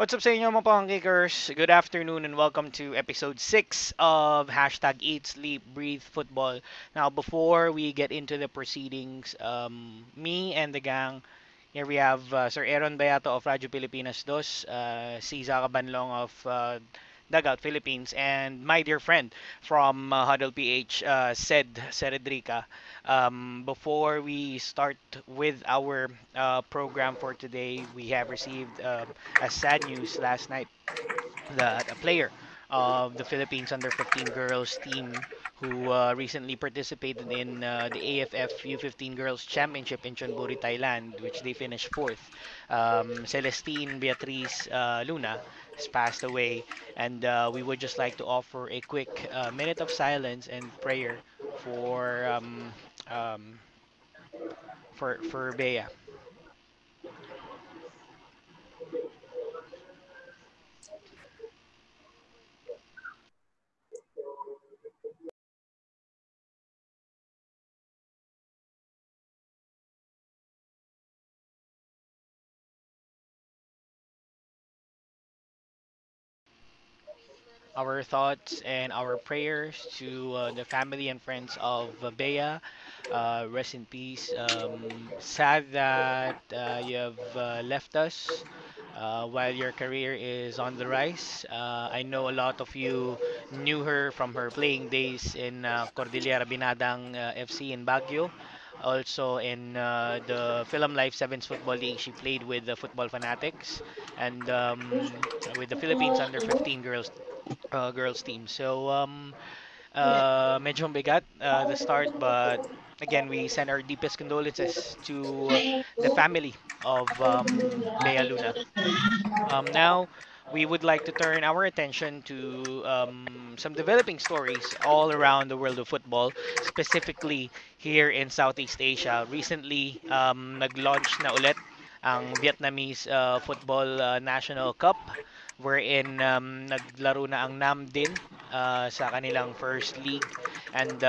What's up sa inyo mga pangkikers? Good afternoon and welcome to episode 6 of hashtag Eat, Sleep, Breathe Football. Now, before we get into the proceedings, me and the gang, here we have Sir Aaron Bayato of Radyo Pilipinas Dos, si Zaka Banlong of Dugout Philippines, and my dear friend from Huddle PH, Cedrica. Before we start with our program for today, we have received a sad news last night that a player of the Philippines under 15 girls team who recently participated in the AFF U15 Girls Championship in Chonburi, Thailand, which they finished fourth. Celestine Beatrice Luna has passed away, and we would just like to offer a quick minute of silence and prayer for um, for Bea. Our thoughts and our prayers to the family and friends of Bea. Rest in peace. Sad that you have left us while your career is on the rise. I know a lot of you knew her from her playing days in Cordillera Binadang FC in Baguio. Also in the Film Life Sevens Football League, she played with the Football Fanatics and with the Philippines under 15 girls team. So medyo bigat the start, but again we send our deepest condolences to the family of Bea Luna. Now we would like to turn our attention to some developing stories all around the world of football, specifically here in Southeast Asia. Recently, nag-launch na ulit ang Vietnamese Football National Cup wherein naglaro na ang Nam Dinh sa kanilang first league and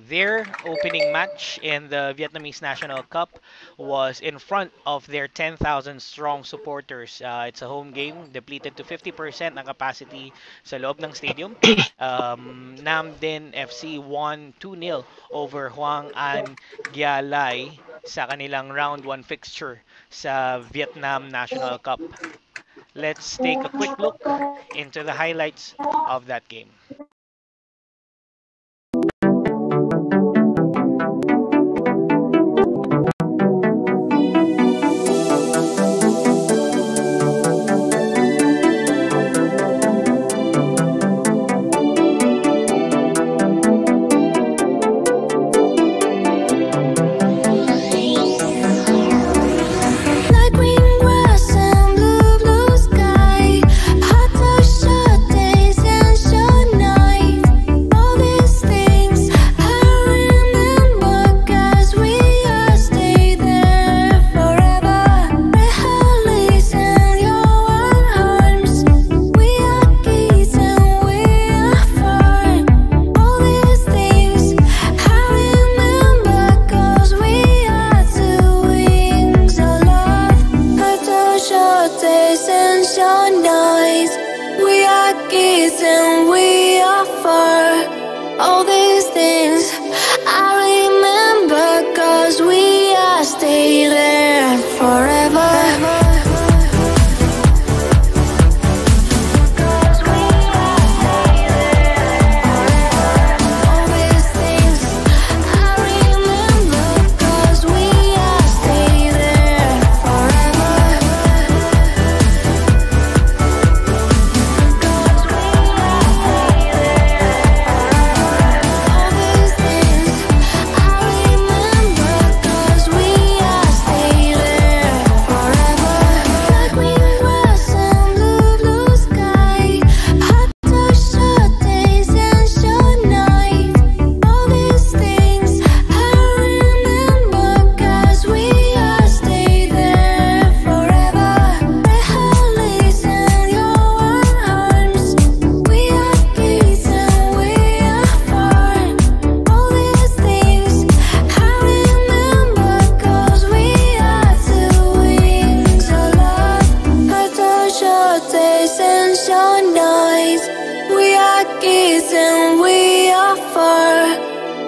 their opening match in the Vietnamese National Cup was in front of their 10,000 strong supporters. It's a home game, depleted to 50% ng capacity sa loob ng stadium. Nam Dinh FC won 2-0 over Hoang An Gia Lai sa kanilang round 1 fixture sa Vietnam National Cup. Let's take a quick look into the highlights of that game. Like green grass and blue sky, hot days and short nights.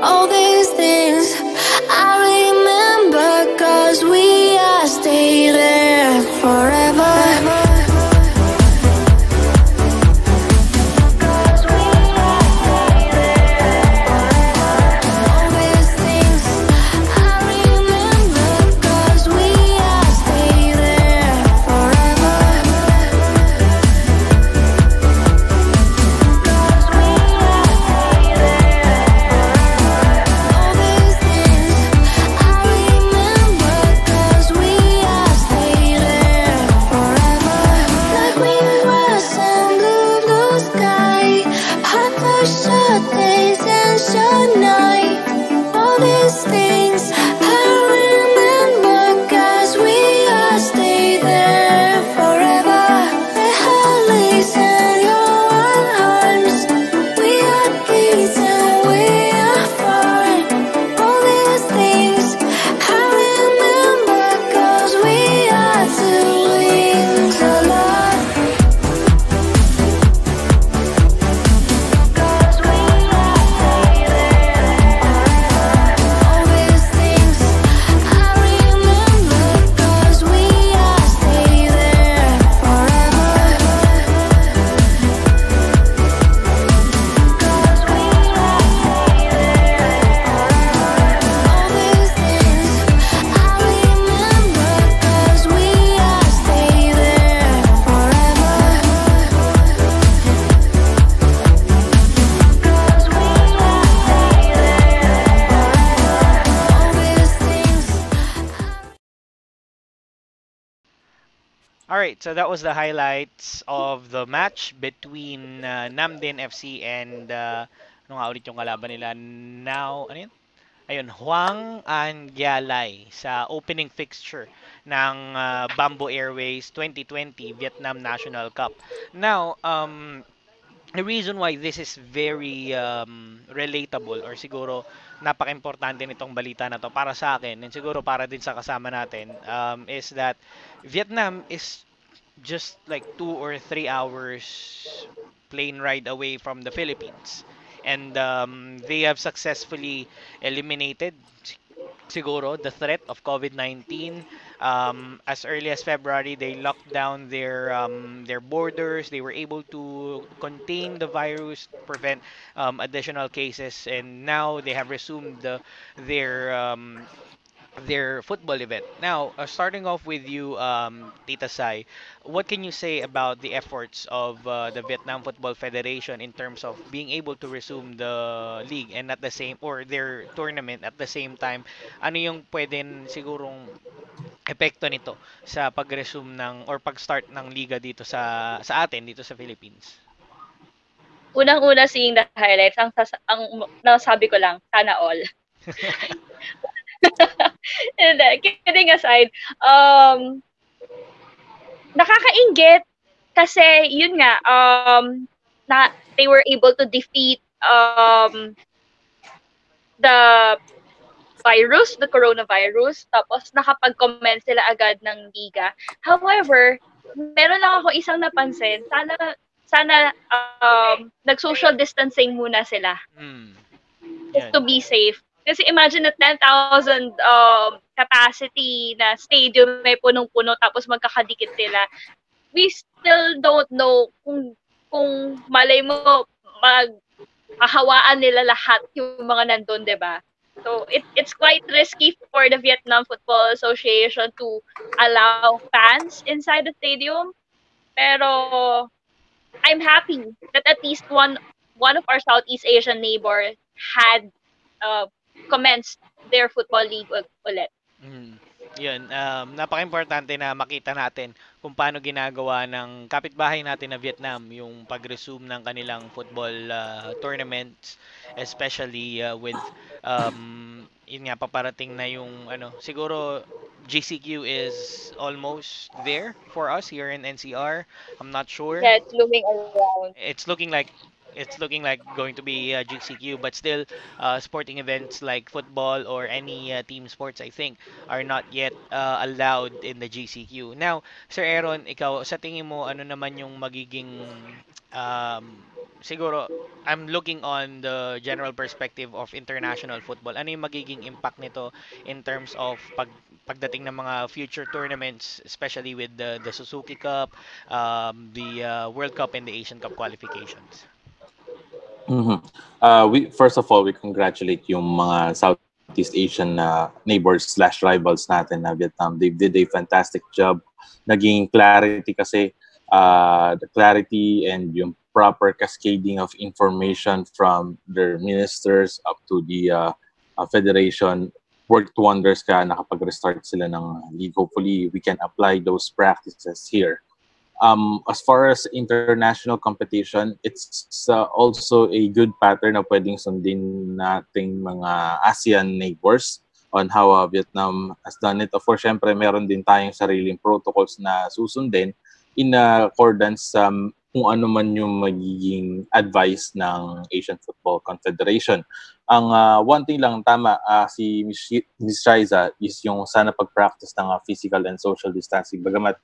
All these things I remember, 'cause we are stay there forever. All these things I remember, 'cause we are stay there forever. All these things I remember, 'cause we are stay there forever. Like green grass and blue sky, hot sure days and sure night. All these things I remember, 'cause we are stay there forever. The hollies and your arms, we are kings and we are fine. All these things I remember, 'cause we are doing a lot. 'Cause we are stay there forever. All these things I remember, 'cause we are stay there forever. 'Cause we are stay there forever. All these things I remember, 'cause we are stay there forever. All right, so that was the highlights of the match between Namdin FC and ano nga ulit yung kalaban nila now, ano yun? Ayun, Huang and Gyalai sa opening fixture ng Bamboo Airways 2020 Vietnam National Cup. Now, the reason why this is very relatable or siguro napaka-importante nitong balita na to para sa akin and siguro para din sa kasama natin is that Vietnam is just like 2 or 3 hours plane ride away from the Philippines. And they have successfully eliminated siguro the threat of COVID-19. As early as February, they locked down their borders. They were able to contain the virus, prevent additional cases, and now they have resumed their football event. Now, starting off with you, Tita Sai, what can you say about the efforts of the Vietnam Football Federation in terms of being able to resume the league and at the same or their tournament at the same time? Ano yung pwedeng sigurong epekto nito sa pag-resume ng or pag-start ng liga dito sa atin dito sa Philippines? Unang-una seeing the highlights, ang nasabi ko lang, sana all. And kidding aside, nakakainggit kasi yun nga, na they were able to defeat the virus, the coronavirus, tapos nakapag-comment sila agad ng liga. However, meron lang ako isang napansin, sana nag-social distancing muna sila Mm, just yan. to be safe. Kasi imagine na 10,000 capacity na stadium may punong-puno tapos magkakadikit sila. We still don't know kung malay mo mahawaan nila lahat yung mga nandun, 'di ba? So it's quite risky for the Vietnam Football Association to allow fans inside the stadium. Pero I'm happy that at least one of our Southeast Asian neighbor had uh, commenced their football league ulit. Mm. Yun, napaka-importante na makita natin kung paano ginagawa ng kapitbahay natin na Vietnam yung pag-resume ng kanilang football tournaments, especially with yun nga paparating na yung ano, siguro GCQ is almost there for us here in NCR. I'm not sure. Yeah, it's looming around. It's looking like going to be GCQ, but still, sporting events like football or any team sports, I think, are not yet allowed in the GCQ. Now, Sir Aaron, ikaw, sa tingin mo, ano naman yung magiging um, siguro I'm looking on the general perspective of international football. Ano yung magiging impact nito in terms of pagdating ng mga future tournaments, especially with the Suzuki Cup, the World Cup and the Asian Cup qualifications. Mhm. We first of all we congratulate yung mga Southeast Asian neighbors slash rivals natin na Vietnam. They did a fantastic job. Naging clarity kasi the clarity and yung proper cascading of information from their ministers up to the federation worked wonders ka nakapag-restart sila ng league. Hopefully we can apply those practices here. As far as international competition, it's also a good pattern na pwedeng sundin nating mga ASEAN neighbors on how Vietnam has done it. Of course, syempre, meron din tayong sariling protocols na susundin in accordance sa kung ano man yung magiging advice ng Asian Football Confederation. Ang one thing lang tama si Miss Shiza is yung sana pag-practice ng physical and social distancing. Bagamat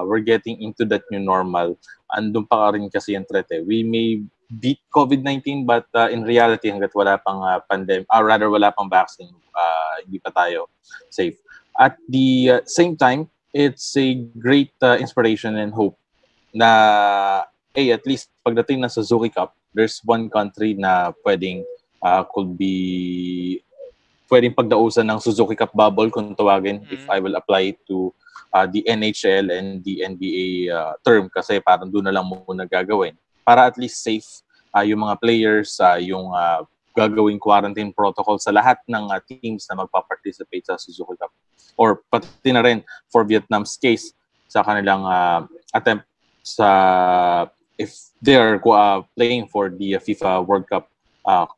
we're getting into that new normal, andun pa rin kasi yung threat eh. We may beat COVID-19 but in reality hanggat wala pang pandemic, rather wala pang vaccine, hindi pa tayo safe. At the same time, it's a great inspiration and hope na at least pagdating ng Suzuki Cup, there's one country na could be pwedeng pagdausan ng Suzuki Cup bubble kung tawagin if Mm. I will apply it to the NHL and the NBA term kasi parang doon na lang muna gagawin para at least safe yung mga players, yung gagawing quarantine protocol sa lahat ng teams na magpa-participate sa Suzuki Cup or pati na rin for Vietnam's case sa kanilang attempt sa if they're playing for the FIFA World Cup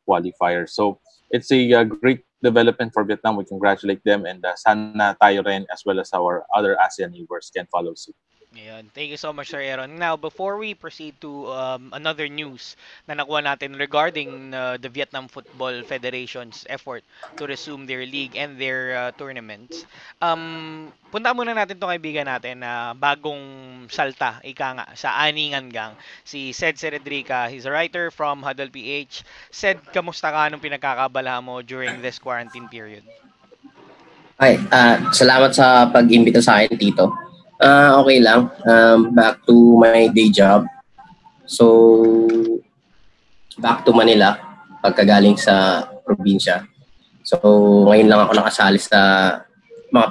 qualifier. So it's a great development for Vietnam. We congratulate them and sana tayo rin as well as our other ASEAN neighbors can follow suit. Ayan. Thank you so much, Sir Aaron. Now, before we proceed to another news na nakuha natin regarding the Vietnam Football Federation's effort to resume their league and their tournaments, punta muna natin itong kaibigan natin na bagong salta, ika nga, sa Aningan Gang, si Sed Ceredrica. He's a writer from Huddle PH. Sed, kamusta ka? Anong pinagkakabala mo during this quarantine period? Ay, salamat sa pag-imbita sa akin, Tito. Okay lang. Back to my day job. So, back to Manila pagkagaling sa probinsya. So, ngayon lang ako nakasali sa mga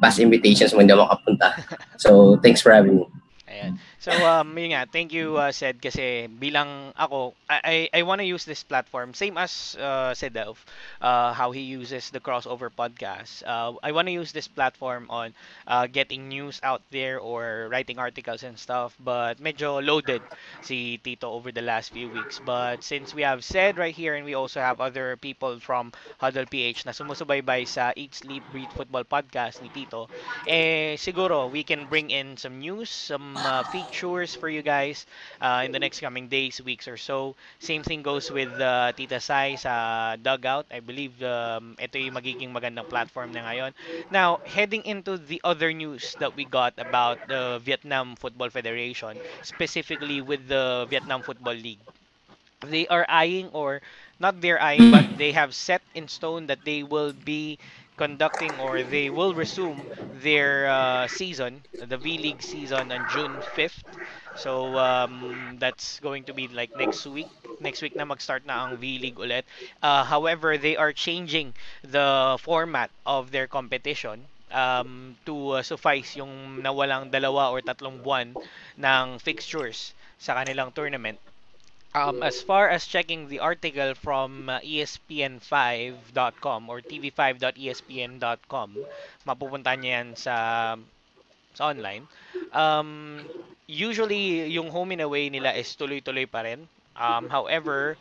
past invitations mo hindi ako makapunta. So, thanks for having me. Ayan. So, yun nga, thank you, Sed, kasi bilang ako, I want to use this platform, same as Sedelf, how he uses the crossover podcast. I want to use this platform on getting news out there or writing articles and stuff, but medyo loaded si Tito over the last few weeks. But since we have Sed right here and we also have other people from Huddle PH na sumusubaybay sa Eat, Sleep, Breathe Football podcast ni Tito, siguro we can bring in some news, some features for you guys in the next coming days, weeks or so. Same thing goes with Tita Sai sa Dugout. I believe ito yung magiging magandang platform na ngayon. Now, heading into the other news that we got about the Vietnam Football Federation, specifically with the Vietnam Football League. They are eyeing, or not they're eyeing, but they have set in stone that they will be conducting or they will resume their season, the V League season, on June 5th. So that's going to be like next week. Next week na mag-start na ang V League ulit. However, they are changing the format of their competition to suffice yung nawalang dalawa or tatlong buwan ng fixtures sa kanilang tournament. As far as checking the article from ESPN5.com or tv5.espn.com, mapupunta niya yan sa online. Usually, yung home and away nila is tuloy-tuloy pa rin. However,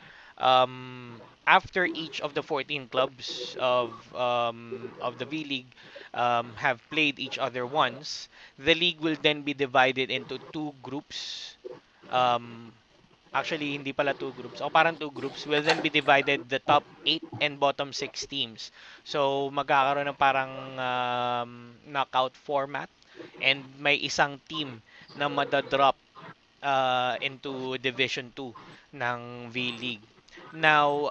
after each of the 14 clubs of the V League have played each other once, the league will then be divided into two groups. Um, Actually, hindi pala two groups. O parang two groups will then be divided the top 8 and bottom 6 teams. So, magkakaroon ng parang knockout format and may isang team na madadrop into Division 2 ng V-League. Now,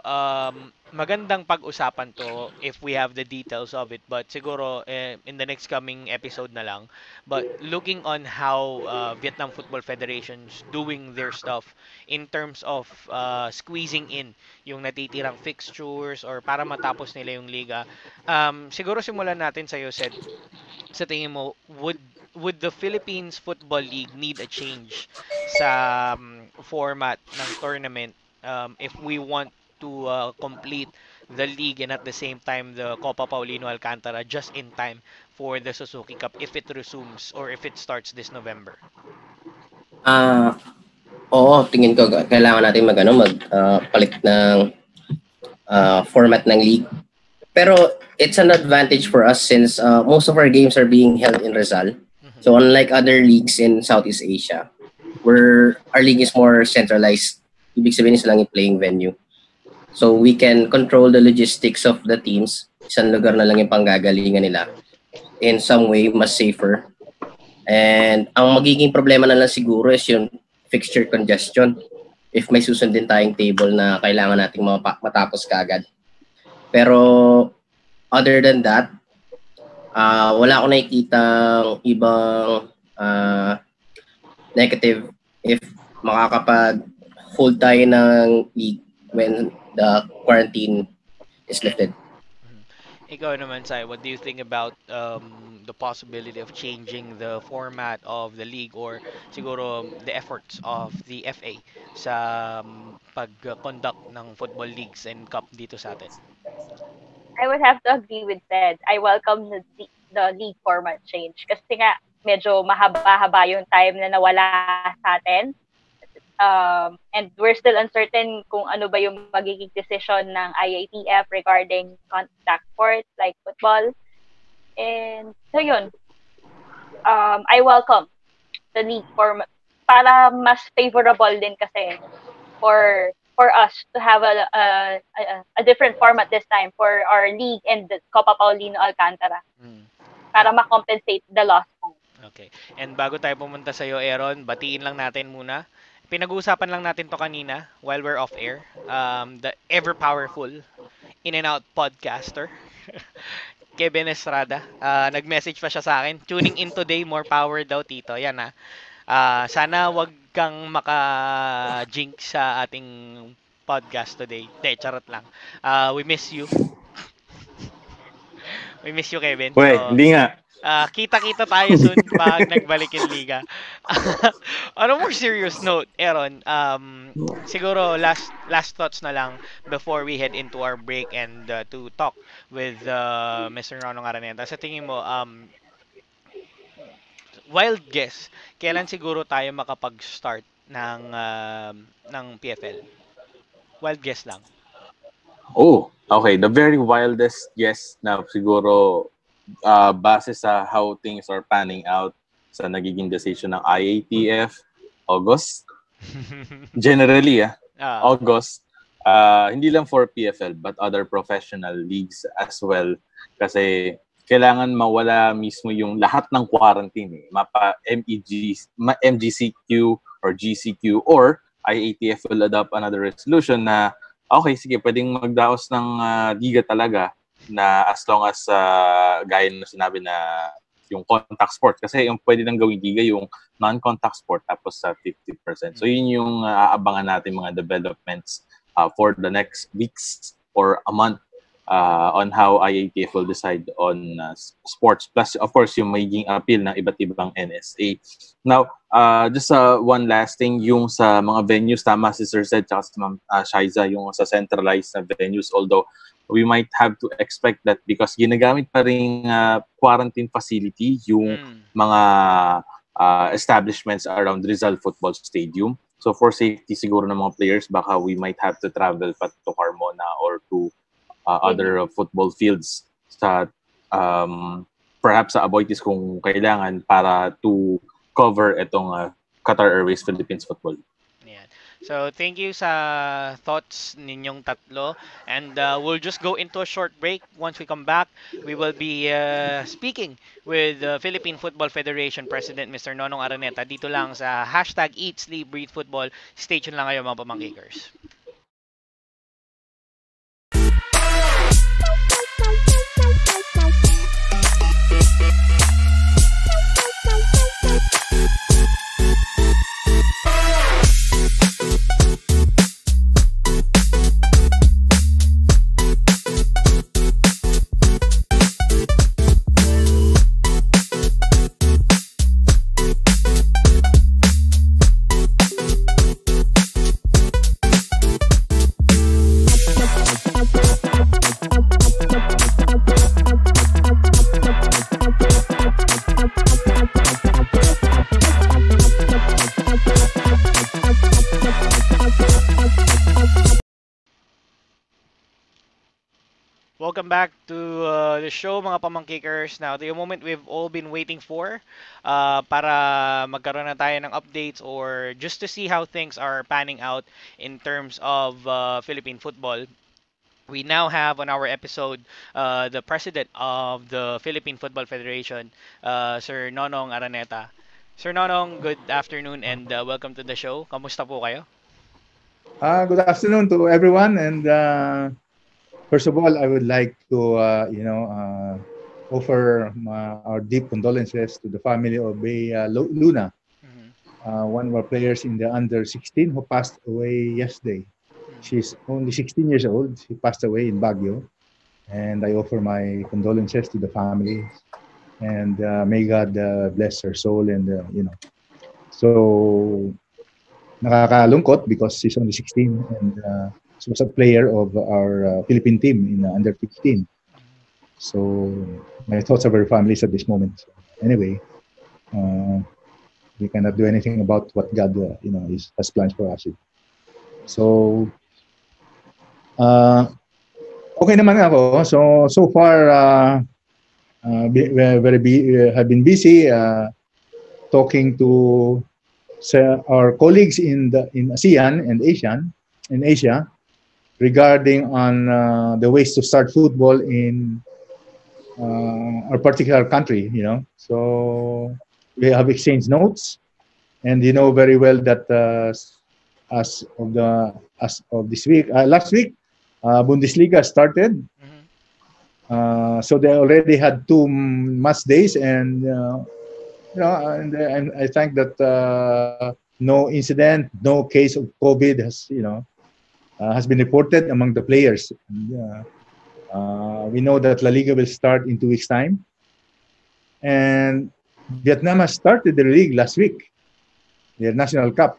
magandang pag-usapan to if we have the details of it, but siguro in the next coming episode na lang. But looking on how Vietnam Football Federation's doing their stuff in terms of squeezing in yung natitirang fixtures or para matapos nila yung liga, siguro simulan natin sa'yo, Sed. Sa tingin mo, would the Philippines Football League need a change sa format ng tournament if we want to complete the league and at the same time the Copa Paulino Alcantara just in time for the Suzuki Cup if it resumes or if it starts this November? Ah, Oo, tingin ko kailangan natin palit ng format ng league. Pero it's an advantage for us since most of our games are being held in Rizal. Mhm. So unlike other leagues in Southeast Asia, where our league is more centralized, ibig sabihin is lang yung playing venue. So we can control the logistics of the teams. Isang lugar na lang yung panggagalingan nila. In some way, mas safer. And ang magiging problema na lang siguro is yung fixture congestion. If may susundin tayong table na kailangan nating matapos kaagad. Pero other than that, wala akong nakikitang ibang negative if makakapag-hold tayo ng league when the quarantine is lifted. Ikaw naman, Sai, what do you think about the possibility of changing the format of the league or siguro the efforts of the FA sa pag-conduct ng football leagues and cup dito sa atin? I would have to agree with Ted. I welcome the league format change kasi nga medyo mahaba-haba yung time na nawala sa atin. And we're still uncertain kung ano ba yung magiging decision ng IATF regarding contact sports like football. And so yun, I welcome the league format para mas favorable din kasi for us to have a different format this time for our league and the Copa Paulino Alcantara para ma-compensate the loss. Okay. And bago tayo pumunta sa iyo, Aaron, batiin lang natin muna. Pinag-uusapan lang natin to kanina while we're off air. The ever powerful in and out podcaster. Kevin Estrada. Nag-message pa siya sa akin. Tuning in today, more power daw, Tito. Yan ha. Sana wag kang maka-jinx sa ating podcast today. De, charot lang. We miss you. We miss you, Kevin. Weh, So, hindi nga. kita-kita tayo soon pag nagbalik yung liga. On a more serious note, Aaron, siguro last thoughts na lang before we head into our break and to talk with Mr. Nonong Araneta. Sa tingin mo, wild guess, kailan siguro tayo makapag-start ng PFL? Wild guess lang. Oh, okay. The very wildest guess na siguro base sa how things are panning out sa nagiging decision ng IATF, August. Generally, August. Hindi lang for PFL but other professional leagues as well. Kasi kailangan mawala mismo yung lahat ng quarantine. Mapa MGCQ or GCQ or IATF will adopt another resolution na okay, sige, pwedeng magdaos ng liga talaga na as long as gaya na sinabi na yung contact sport. Kasi yung pwede nang gawing liga yung non-contact sport tapos sa 50%. So yun yung aabangan natin mga developments for the next weeks or a month on how IATF will decide on sports. Plus, of course, yung magiging appeal ng iba't ibang NSA. Now, just one last thing, yung sa mga venues, tama si Sir Zed at si Ma'am Shaiza, yung sa centralized na venues, although we might have to expect that because ginagamit pa rin quarantine facility yung mga establishments around Rizal Football Stadium. So for safety siguro ng mga players, baka we might have to travel pa to Carmona or to other football fields sa perhaps sa Aboitiz kung kailangan para to cover itong Qatar Airways Philippines Football. Yan. So thank you sa thoughts ninyong tatlo, and we'll just go into a short break. Once we come back, we will be speaking with the Philippine Football Federation President Mr. Nonong Araneta dito lang sa hashtag Eat, Sleep, Breathe Football. Stay tuned lang kayo mga pamangkikers. Welcome back to the show mga pamangkikers. Now, the moment we've all been waiting for para magkaroon na tayo ng updates or just to see how things are panning out in terms of Philippine football. We now have on our episode the president of the Philippine Football Federation, Sir Nonong Araneta. Sir Nonong, good afternoon and welcome to the show. Kamusta po kayo? Good afternoon to everyone, and first of all, I would like to, offer our deep condolences to the family of Luna, one of our players in the under 16 who passed away yesterday. She's only 16 years old. She passed away in Baguio, and I offer my condolences to the family, and may God bless her soul, and so nakakalungkot because she's only 16 and she was a player of our Philippine team in under 15. So my thoughts are very families at this moment. Anyway, we cannot do anything about what God, has planned for us. So okay naman ako. So far, have been busy talking to our colleagues in ASEAN and Asia regarding on the ways to start football in our particular country. So we have exchanged notes, and you know very well that as of this week, last week, Bundesliga started. So they already had 2 match days, and and I think that no incident, no case of COVID has been reported among the players. And, we know that La Liga will start in 2 weeks' time, and Vietnam has started the league last week, their national cup,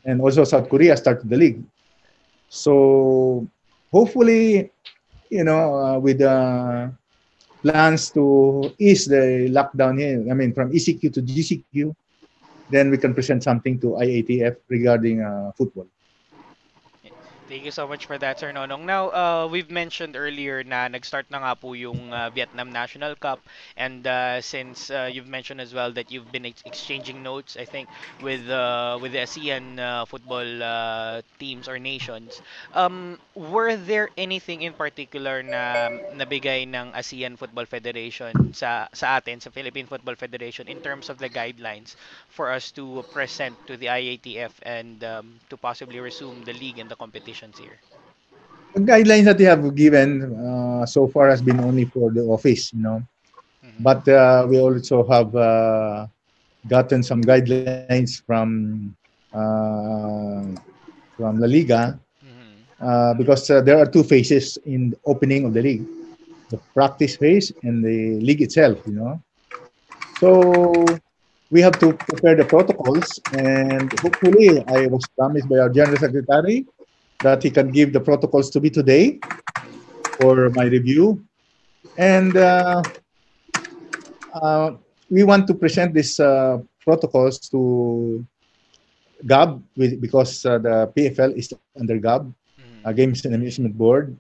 and also South Korea started the league. So hopefully, with plans to ease the lockdown here, I mean, from ECQ to GCQ, then we can present something to IATF regarding football. Thank you so much for that, Sir Nonong. Now, we've mentioned earlier na nag-start na nga po yung Vietnam National Cup, and since you've mentioned as well that you've been exchanging notes, I think, with the ASEAN football teams or nations, were there anything in particular na nabigay ng ASEAN Football Federation sa atin, sa Philippine Football Federation, in terms of the guidelines for us to present to the IATF and to possibly resume the league and the competitions here? The guidelines that they have given so far has been only for the office, but we also have gotten some guidelines from La Liga, because there are 2 phases in the opening of the league: the practice phase and the league itself. So we have to prepare the protocols, and hopefully, I was promised by our General Secretary that he can give the protocols to me today for my review. And we want to present these protocols to GAB, because the PFL is under GAB, Games and Amusement Board.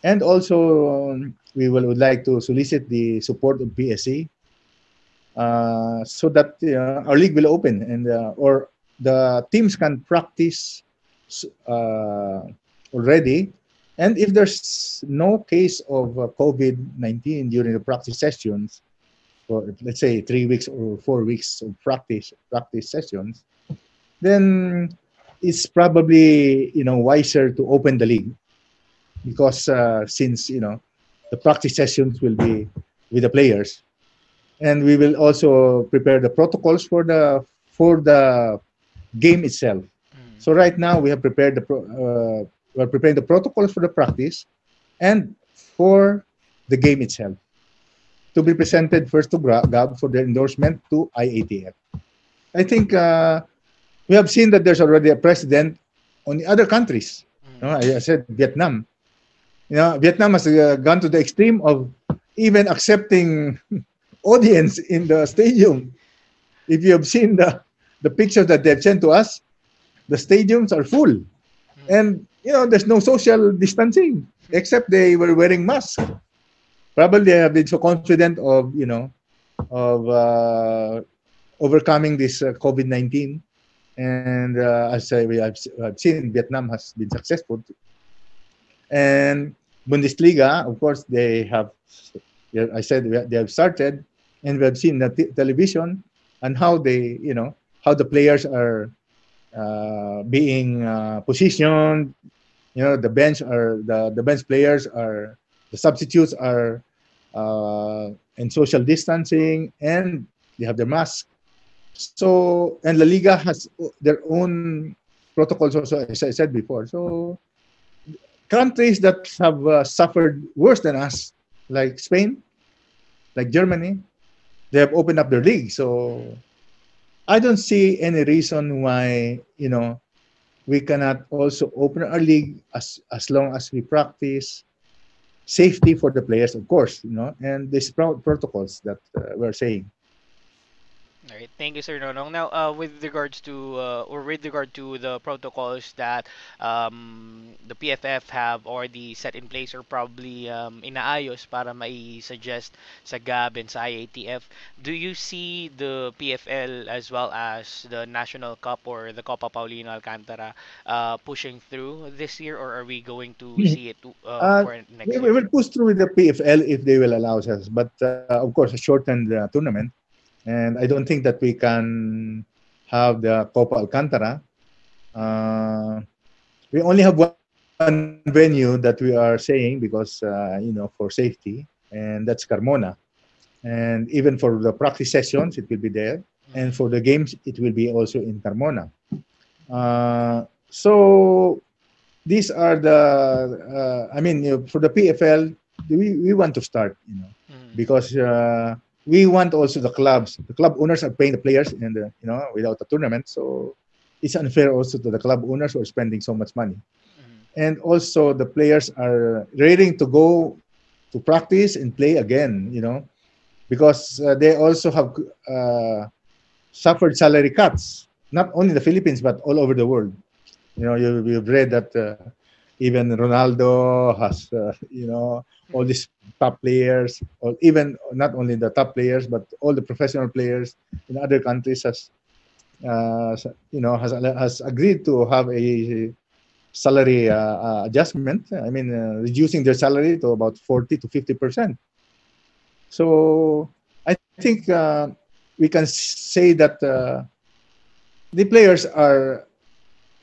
And also, we would like to solicit the support of PSC, so that our league will open, and or the teams can practice uh, already. And if there's no case of COVID-19 during the practice sessions, for let's say 3 weeks or 4 weeks of practice sessions, then it's probably wiser to open the league, because since the practice sessions will be with the players, and we will also prepare the protocols for the game itself. Mm. So right now we have prepared we're preparing the protocols for the practice and for the game itself, to be presented first to GAB for the endorsement to IATF. I think we have seen that there's already a precedent on the other countries. Mm. I said Vietnam. Vietnam has gone to the extreme of even accepting audience in the stadium. If you have seen the pictures that they've sent to us, the stadiums are full, Mm. and there's no social distancing except they were wearing masks. Probably they have been so confident of overcoming this COVID-19, and as I've seen, Vietnam has been successful. And Bundesliga, of course, they have. Yeah, I said they have started, and we have seen the television and how how the players are being positioned. The bench players are, the substitutes are in social distancing, and they have their mask. So, and La Liga has their own protocols also, as I said before. So countries that have suffered worse than us, like Spain, like Germany, they have opened up their league. So I don't see any reason why we cannot also open our league, as long as we practice safety for the players, of course, and these protocols that we're saying. All right, thank you, Sir Nonong. Now, with regards to or with regard to the protocols that the PFF have already set in place or probably inaayos para mai-suggest sa GAB and sa IATF, do you see the PFL as well as the National Cup or the Copa Paulino Alcantara pushing through this year, or are we going to see it Uh, for we, next we year? will push through with the PFL if they will allow us, but of course, a shortened tournament. And I don't think that we can have the Copa Alcantara. Uh, we only have one venue that we are saying because, for safety, and that's Carmona. And even for the practice sessions, it will be there. And for the games, it will be also in Carmona. So these are for the PFL, we want to start, Mm. because we want also the club owners are paying the players, and without a tournament, so it's unfair also to the club owners who are spending so much money. Mm. And also the players are raring to go to practice and play again, because they also have suffered salary cuts, not only in the Philippines but all over the world. You've read that even Ronaldo has, all Mm. these top players, or even not only the top players, but all the professional players in other countries has agreed to have a salary adjustment. I mean, reducing their salary to about 40 to 50%. So I think we can say that the players are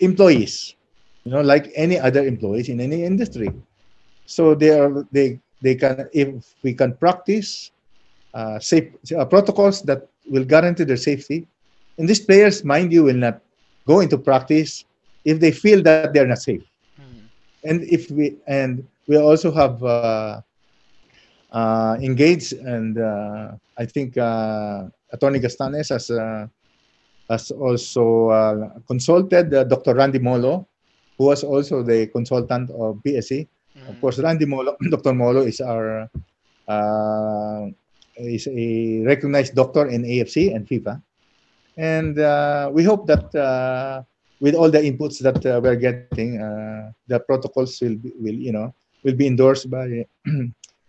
employees, like any other employees in any industry. So they can, if we can practice safe protocols that will guarantee their safety. And these players, mind you, will not go into practice if they feel that they're not safe. Mm. And we also have engaged, and I think Attorney Gastanes has also consulted Dr. Randy Molo, who was also the consultant of PSC. Of Mm. course, Randy Molo, Dr. Molo uh, is a recognized doctor in AFC and FIFA. And we hope that with all the inputs that we're getting, the protocols will be endorsed by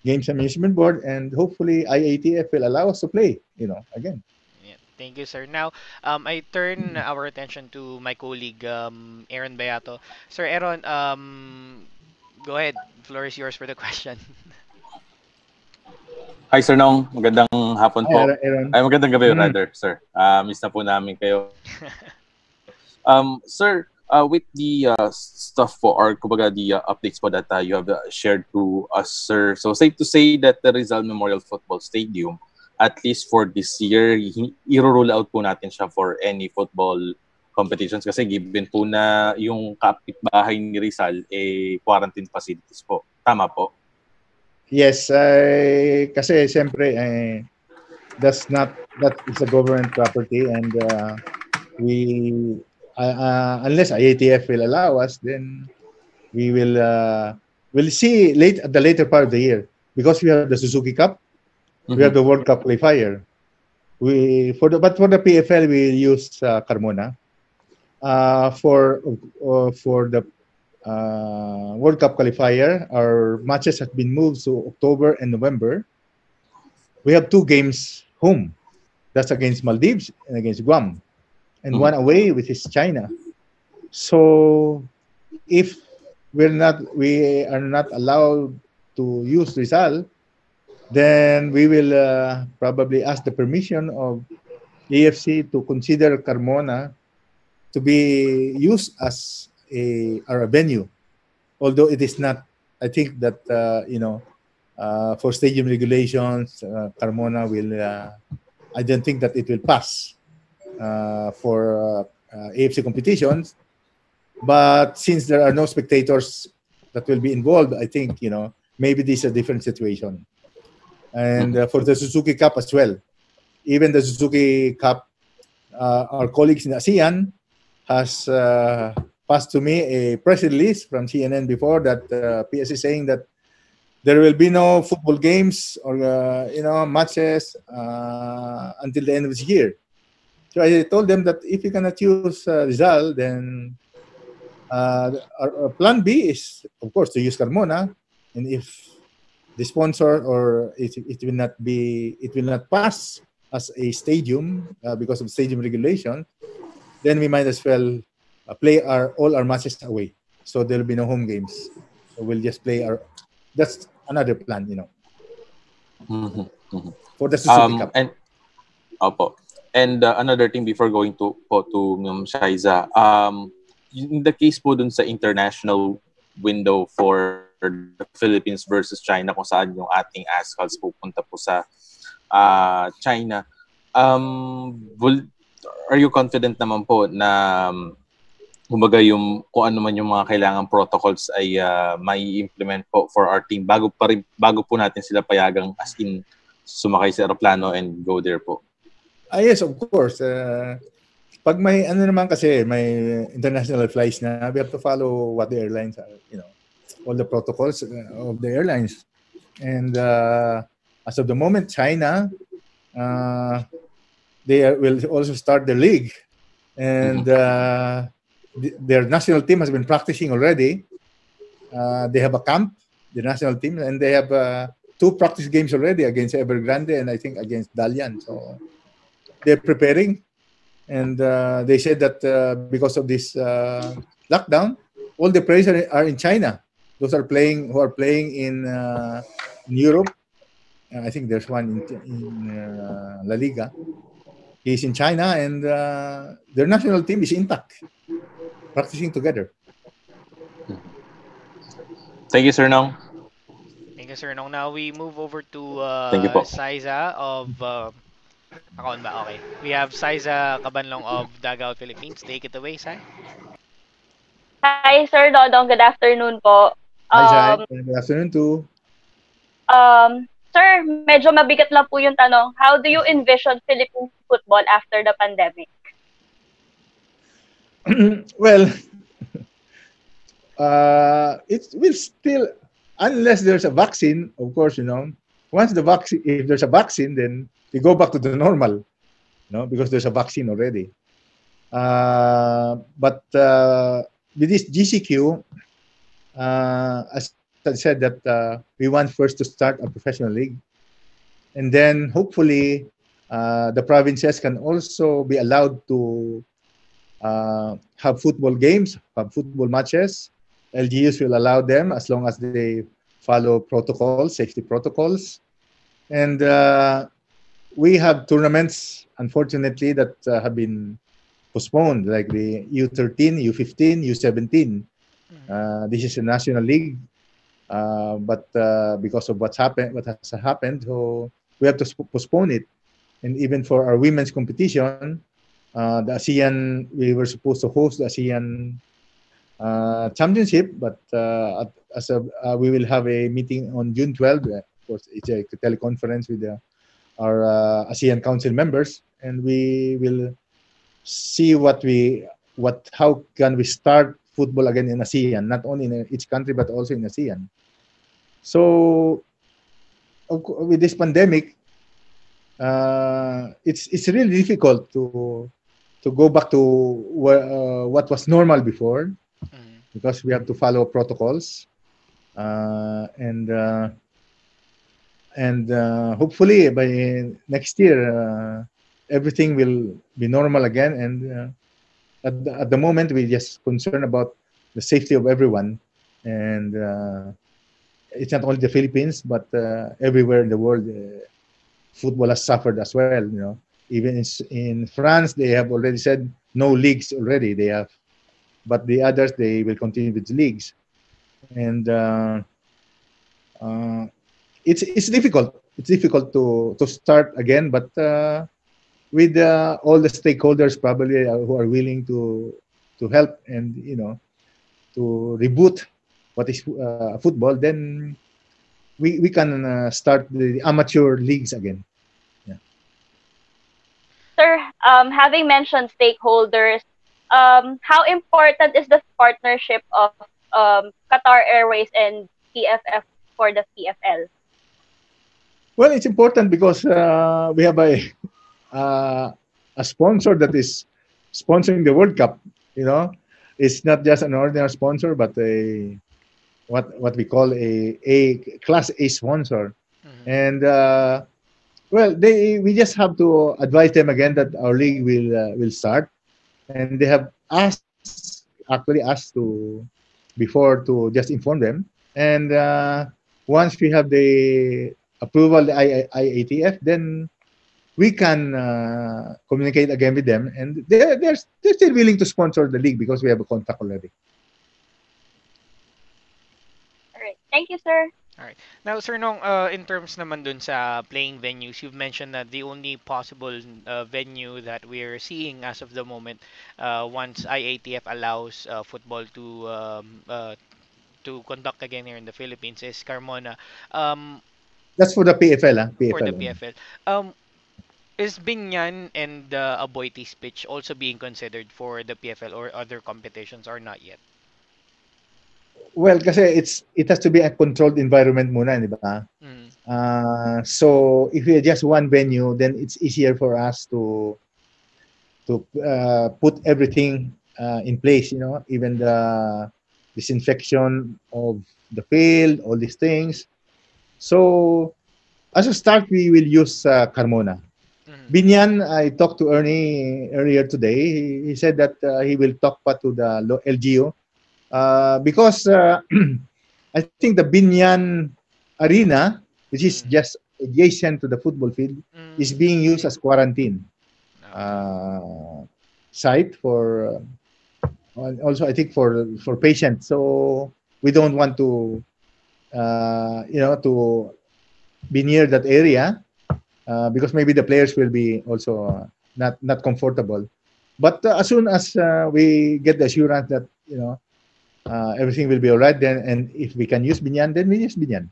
Games Amusement Board, and hopefully IATF will allow us to play, again. Yeah. Thank you, sir. Now, I turn our attention to my colleague, Aaron Beato. Sir Aaron, go ahead. Floor is yours for the question. Hi, Sir Nong. Magandang hapon Hi, po. Aaron. Ay, magandang gabi, Mm. rather, sir. Miss na po namin kayo. Sir, with the stuff po, or kumbaga the updates po that you have shared to us, sir. So, safe to say that the Rizal Memorial Football Stadium, at least for this year, i-rule out po natin siya for any football competitions kasi given po na yung kapitbahay ni Rizal, quarantine facilities po. Tama po? Yes, kasi siyempre, that is a government property, and we unless IATF will allow us, then we will see at the later part of the year, because we have the Suzuki Cup, we have the World Cup qualifier. For the PFL we use Carmona. For the World Cup qualifier, our matches have been moved to October and November. We have 2 games home. That's against Maldives and against Guam, and 1 away, which is China. So if we are not allowed to use Rizal, then we will probably ask the permission of AFC to consider Carmona to be used as our venue. Although it is not, I think that for stadium regulations, Carmona will. I don't think that it will pass for AFC competitions. But since there are no spectators that will be involved, I think maybe this is a different situation. And for the Suzuki Cup as well, even the Suzuki Cup, our colleagues in ASEAN has passed to me a press release from CNN before that PS is saying that there will be no football games or matches until the end of this year. So I told them that if you cannot use Rizal, then our plan B is, of course, to use Carmona, and if the sponsor or it will not pass as a stadium because of stadium regulation, then we might as well play all our matches away. So there will be no home games. So we'll just play that's another plan, for the Suzuki Cup. And another thing before going to Shaiza, in the case po dun sa international window for the Philippines versus China, kung saan yung ating ASCALs pupunta po sa China, are you confident naman po na kumbaga kung ano man yung mga kailangan protocols ay mai implement po for our team bago po natin sila payagang as in sumakay sa aeroplano and go there po? Yes, of course. Pag may naman kasi may international flights na, we have to follow what the airlines are, all the protocols of the airlines. And as of the moment, China, they will also start the league, and their national team has been practicing already. They have a camp, the national team, and they have 2 practice games already against Evergrande and I think against Dalian. So they're preparing, and they said that because of this lockdown, all the players are in China. Those who are playing in Europe. I think there's one in La Liga. He's in China, and their national team is intact, practicing together. Thank you, Sir Nong. Thank you, sir. Now we move over to Thank you po. Saiza of Akaon ba? Okay. We have Saiza Kabanlong of Dagout Philippines. Take it away, Sai. Hi, Sir Dodong. Good afternoon po. Hi, Zai. Good afternoon too. Sir, medyo mabigat lang po yung tanong. How do you envision Philippine football after the pandemic? Well, it will still, unless there's a vaccine, of course, once if there's a vaccine, then we go back to the normal, because there's a vaccine already. But with this GCQ, as I said, that we want first to start a professional league, and then hopefully the provinces can also be allowed to have football games, have football matches. LGUs will allow them as long as they follow protocols, safety protocols. And we have tournaments, unfortunately, that have been postponed, like the U13, U15, U17. Mhm. This is a national league, but because of what has happened, so we have to postpone it. And even for our women's competition, the ASEAN, we were supposed to host the ASEAN championship, but we will have a meeting on June 12th. Of course, it's a teleconference with our ASEAN Council members, and we will see how can we start football again in ASEAN, not only in each country but also in ASEAN. So with this pandemic, it's really difficult to go back to what was normal before, Mhm. because we have to follow protocols, uh, and uh, and hopefully by next year everything will be normal again. And at the moment we just concerned about the safety of everyone, and it's not only the Philippines but everywhere in the world. Football has suffered as well. Even in France, they have already said no leagues already. They have, but the others they will continue with leagues, and uh, it's difficult. It's difficult to start again, but with all the stakeholders probably who are willing to help, and to reboot what is football, then we can start the amateur leagues again. Yeah. Sir, having mentioned stakeholders, how important is the partnership of Qatar Airways and PFF for the PFL? Well, it's important because we have uh, a sponsor that is sponsoring the World Cup. You know, it's not just an ordinary sponsor, but what we call a class A sponsor. Mhm. And well, we just have to advise them again that our league will start, and they have actually asked to before to just inform them. And once we have the approval, the IATF, then we can communicate again with them, and they're still willing to sponsor the league because we have a contract already. All right. Thank you, sir. All right. Now, Sir Nong, in terms naman dun sa playing venues, you've mentioned that the only possible venue that we're seeing as of the moment, once IATF allows football to conduct again here in the Philippines, is Carmona. Um, That's for the PFL, for the PFL only. PFL. Um, is Binyan and Aboitiz pitch also being considered for the PFL or other competitions or not yet? Well, kasi it has to be a controlled environment muna, di ba? Mm. So if we have just one venue, then it's easier for us to put everything in place. Even the disinfection of the field, all these things. So as a start, we will use Carmona. Mm. Binyan, I talked to Ernie earlier today. He said that he will talk pa to the LGU because I think the Binyan Arena, which is Mm. just adjacent to the football field, is Mm. being used as quarantine Okay. uh, site for also I think for patients. So we don't want to be near that area because maybe the players will be also not comfortable. But as soon as we get the assurance that everything will be all right, then and if we can use Binyan, then we use Binyan.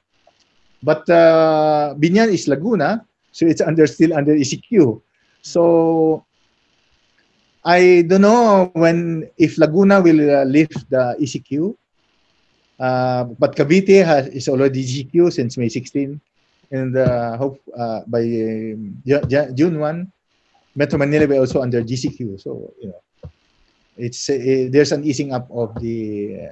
But Binyan is Laguna, so it's still under ECQ. Mm. So I don't know if Laguna will lift the ECQ, but Cavite is already ECQ since May 16, and hope by June 1, Metro Manila will also under GCQ. So it's there's an easing up of the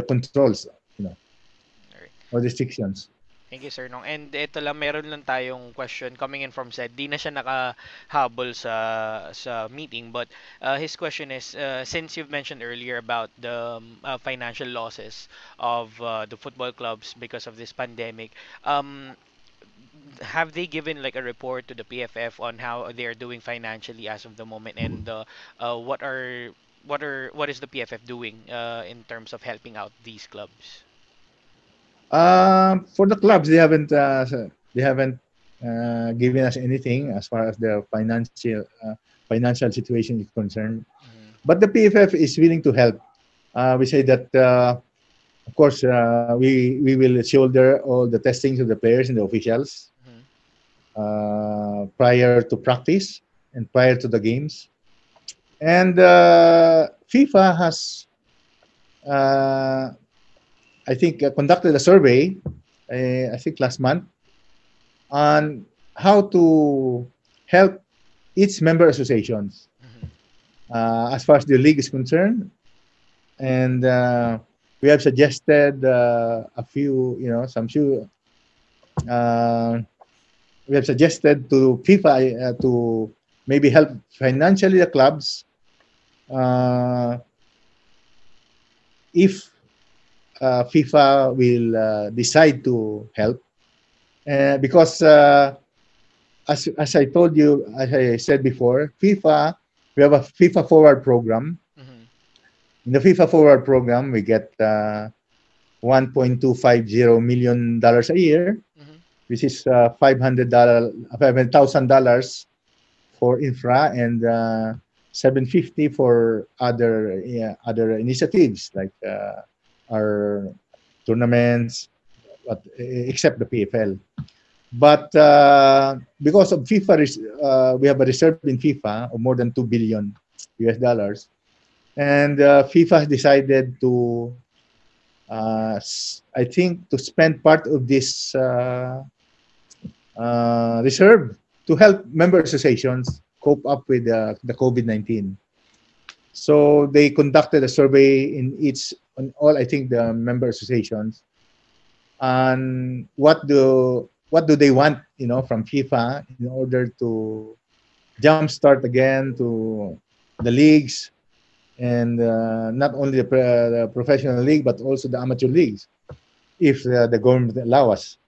controls, All right. or restrictions. Thank you, Sir Nong. And ito lang, meron lang tayong question coming in from Sed. Di na siya nakahabol sa meeting, but his question is, since you've mentioned earlier about the financial losses of the football clubs because of this pandemic, um, have they given like a report to the PFF on how they are doing financially as of the moment, and what are what is the PFF doing in terms of helping out these clubs? For the clubs, they haven't given us anything as far as their financial situation is concerned. Mhm, But the PFF is willing to help. We say that, of course, we will shoulder all the testings of the players and the officials mhm, prior to practice and prior to the games. And FIFA has, uh, I think, conducted a survey, I think last month, on how to help its member associations mhm, as far as the league is concerned. And we have suggested a few, some few. Uh, we have suggested to FIFA to maybe help financially the clubs uh, if FIFA will decide to help. Because as I told you, as I said before, we have a FIFA Forward program. mhm, In the FIFA Forward program, we get $1.250 million a year, mhm, which is $500,000 for infra and 750 for other initiatives like our tournaments, but except the PFL. But because of we have a reserve in FIFA of more than 2 billion US dollars, and FIFA has decided to, I think, to spend part of this reserve to help member associations cope up with the COVID-19. So they conducted a survey on all, I think, the member associations on what do they want, from FIFA in order to jumpstart again to the leagues, and not only the professional league but also the amateur leagues, if the government allow us.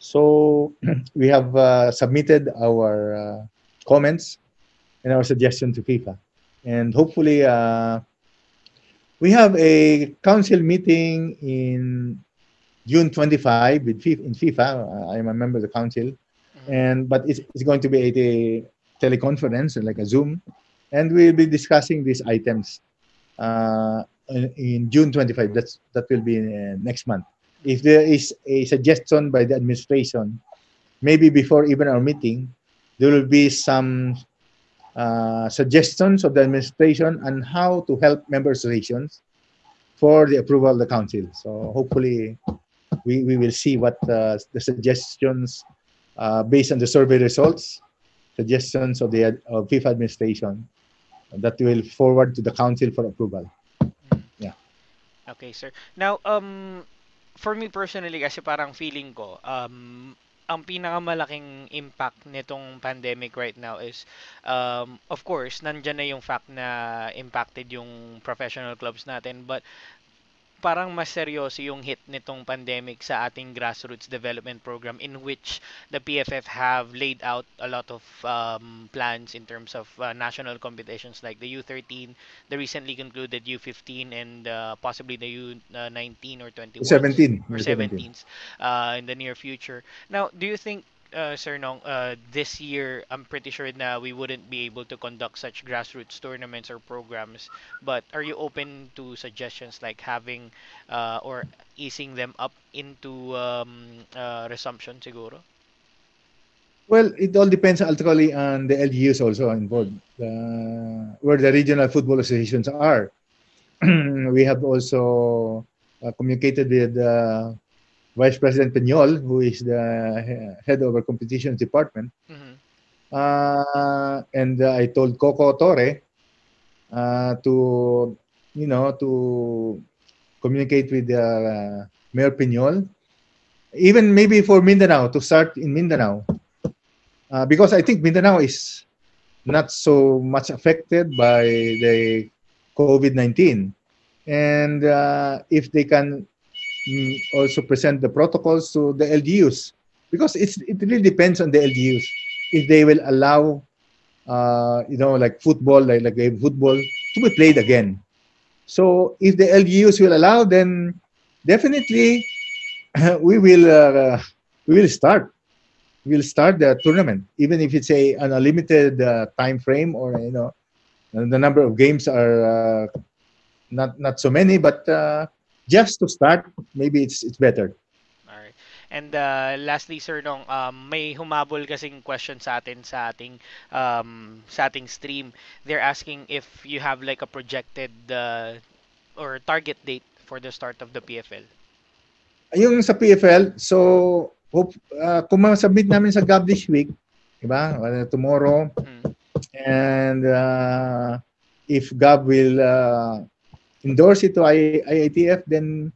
So we have submitted our comments and our suggestion to FIFA, and hopefully we have a council meeting in June 25 in FIFA. I am a member of the council, mhm. but it's going to be a teleconference, like a Zoom, and we'll be discussing these items in June 25. That will be next month. If there is a suggestion by the administration, maybe before even our meeting, there will be some suggestions of the administration on how to help member associations for the approval of the council. So hopefully we will see what the suggestions based on the survey results, suggestions of FIFA administration that will forward to the council for approval. Mhm. Yeah. Okay, sir. Now, for me personally, kasi parang feeling ko, ang pinakamalaking impact nitong pandemic right now is, of course, nandyan na yung fact na impacted yung professional clubs natin, but parang mas seryoso yung hit nitong pandemic sa ating grassroots development program, in which the PFF have laid out a lot of plans in terms of national competitions like the U13, the recently concluded U15, and possibly the U19 or 21s 17. or Number 17. 17s in the near future. Now, do you think, Sir Nong, this year, I'm pretty sure na we wouldn't be able to conduct such grassroots tournaments or programs, but are you open to suggestions like having or easing them up into resumption siguro? Well, it all depends ultimately on the LGUs also Mm. involved, where the regional football associations are. We have also communicated with Vice President Peñol, who is the head of our competitions department. Mm-hmm. And I told Coco Torre to communicate with Mayor Piñol even maybe for Mindanao to start in Mindanao, because I think Mindanao is not so much affected by the COVID-19, and if they can also present the protocols to the LGUs, because it really depends on the LGUs if they will allow like football, like football to be played again. So if the LGUs will allow, then definitely we will uh, we will start. We'll start the tournament, even if it's an unlimited time frame, or the number of games are not so many, but just to start, maybe it's better. Alright. And lastly, Sir Nong, may humabol kasing question sa atin sa ating stream. They're asking if you have like a projected or target date for the start of the PFL. Yung sa PFL, so kung ma-submit namin sa GAB this week, di ba? Tomorrow, Mm. and if GAB will endorse it to IITF, then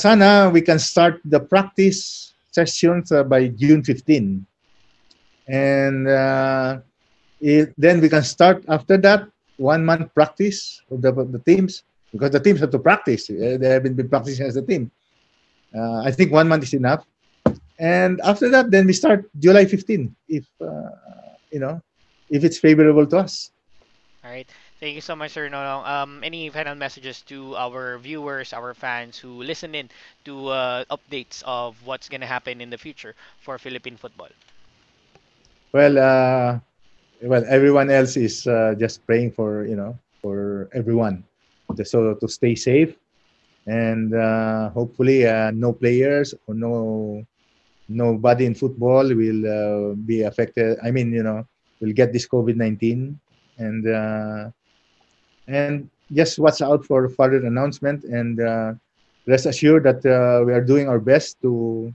sana we can start the practice sessions by June 15. And then we can start after that 1 month practice of the teams, because the teams have to practice. They haven't been practicing as a team. I think 1 month is enough. And after that, then we start July 15, if if it's favorable to us. Alright. Thank you so much, Sir Nonong. Any final messages to our viewers, our fans who listen in to updates of what's gonna happen in the future for Philippine football? Well, everyone else is just praying for for everyone, so to stay safe, and hopefully no players or nobody in football will be affected. I mean, will get this COVID-19, and just watch out for further announcement, and rest assured that we are doing our best to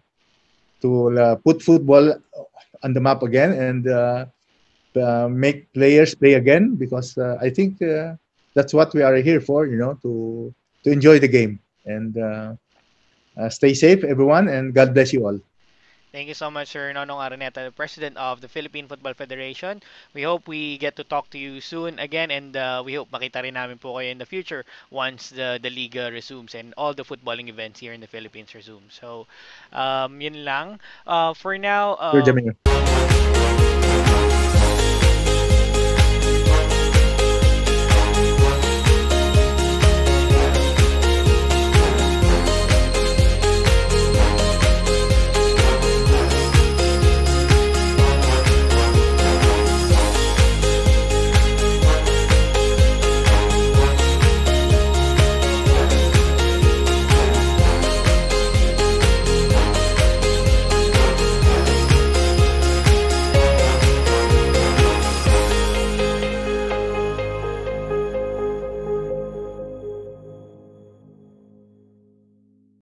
put football on the map again, and make players play again, because I think that's what we are here for, to enjoy the game, and stay safe, everyone, and God bless you all. Thank you so much, Sir Nonong Araneta, the President of the Philippine Football Federation. We hope we get to talk to you soon again, and we hope makita rin namin po kayo in the future once the Liga resumes and all the footballing events here in the Philippines resume. So, yun lang. For now, Sure, Jamil.